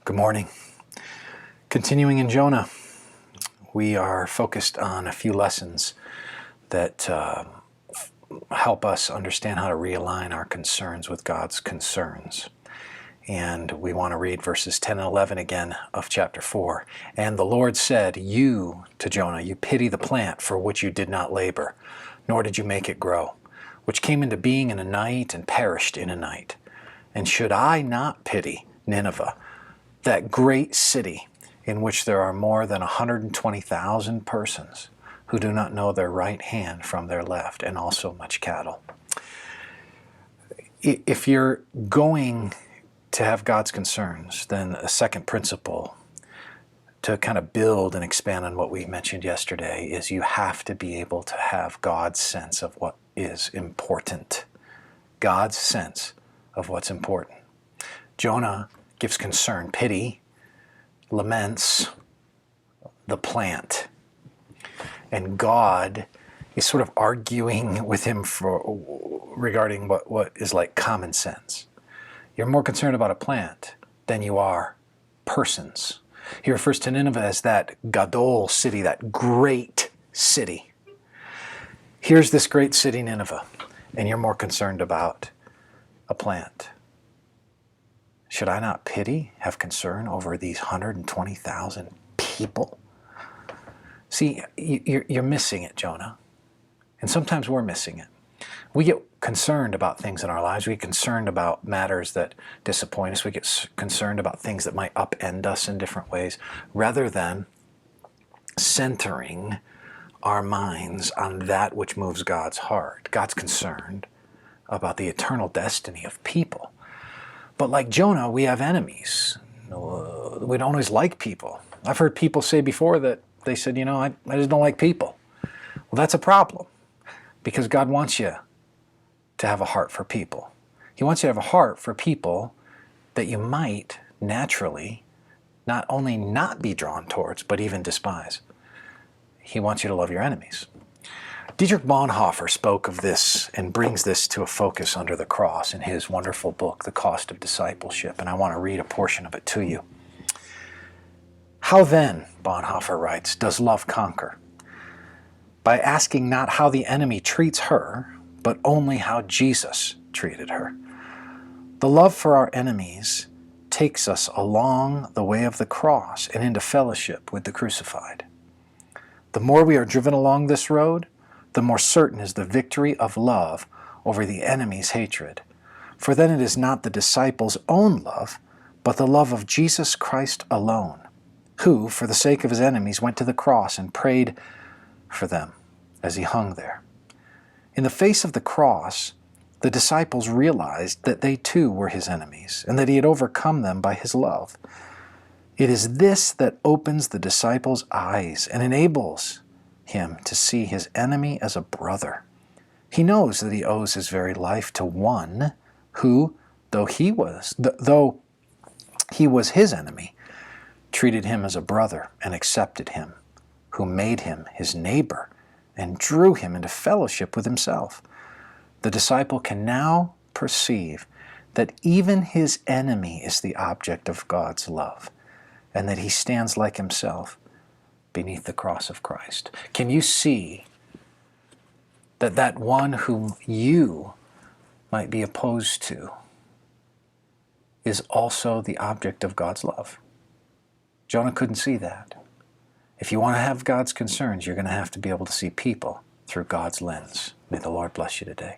Good morning. Continuing in Jonah, we are focused on a few lessons that help us understand how to realign our concerns with God's concerns. And we want to read verses 10 and 11 again of chapter 4. And the Lord said, "You, to Jonah, you pity the plant for which you did not labor, nor did you make it grow, which came into being in a night and perished in a night. And should I not pity Nineveh, that great city in which there are more than 120,000 persons who do not know their right hand from their left, and also much cattle?" If you're going to have God's concerns, then a second principle to kind of build and expand on what we mentioned yesterday is you have to be able to have God's sense of what is important. God's sense of what's important. Jonah gives concern, pity, laments the plant. And God is sort of arguing with him regarding what is like common sense. You're more concerned about a plant than you are persons. He refers to Nineveh as that Gadol city, that great city. Here's this great city, Nineveh, and you're more concerned about a plant. Should I not pity, have concern over these 120,000 people? See, you're missing it, Jonah. And sometimes we're missing it. We get concerned about things in our lives. We get concerned about matters that disappoint us. We get concerned about things that might upend us in different ways, rather than centering our minds on that which moves God's heart. God's concerned about the eternal destiny of people. But like Jonah, we have enemies. We don't always like people. I've heard people say before that they said, I just don't like people. Well, that's a problem, because God wants you to have a heart for people. He wants you to have a heart for people that you might naturally not only not be drawn towards, but even despise. He wants you to love your enemies. Dietrich Bonhoeffer spoke of this and brings this to a focus under the cross in his wonderful book, The Cost of Discipleship, and I want to read a portion of it to you. "How then," Bonhoeffer writes, "does love conquer? By asking not how the enemy treats her, but only how Jesus treated her. The love for our enemies takes us along the way of the cross and into fellowship with the crucified. The more we are driven along this road, the more certain is the victory of love over the enemy's hatred. For then it is not the disciples' own love, but the love of Jesus Christ alone, who, for the sake of his enemies, went to the cross and prayed for them as he hung there. In the face of the cross, the disciples realized that they too were his enemies, and that he had overcome them by his love. It is this that opens the disciples' eyes and enables him to see his enemy as a brother. He knows that he owes his very life to one who, though he was his enemy, treated him as a brother and accepted him, who made him his neighbor and drew him into fellowship with himself. The disciple can now perceive that even his enemy is the object of God's love, and that he stands like himself beneath the cross of Christ." Can you see that one whom you might be opposed to is also the object of God's love? Jonah couldn't see that. If you want to have God's concerns, you're going to have to be able to see people through God's lens. May the Lord bless you today.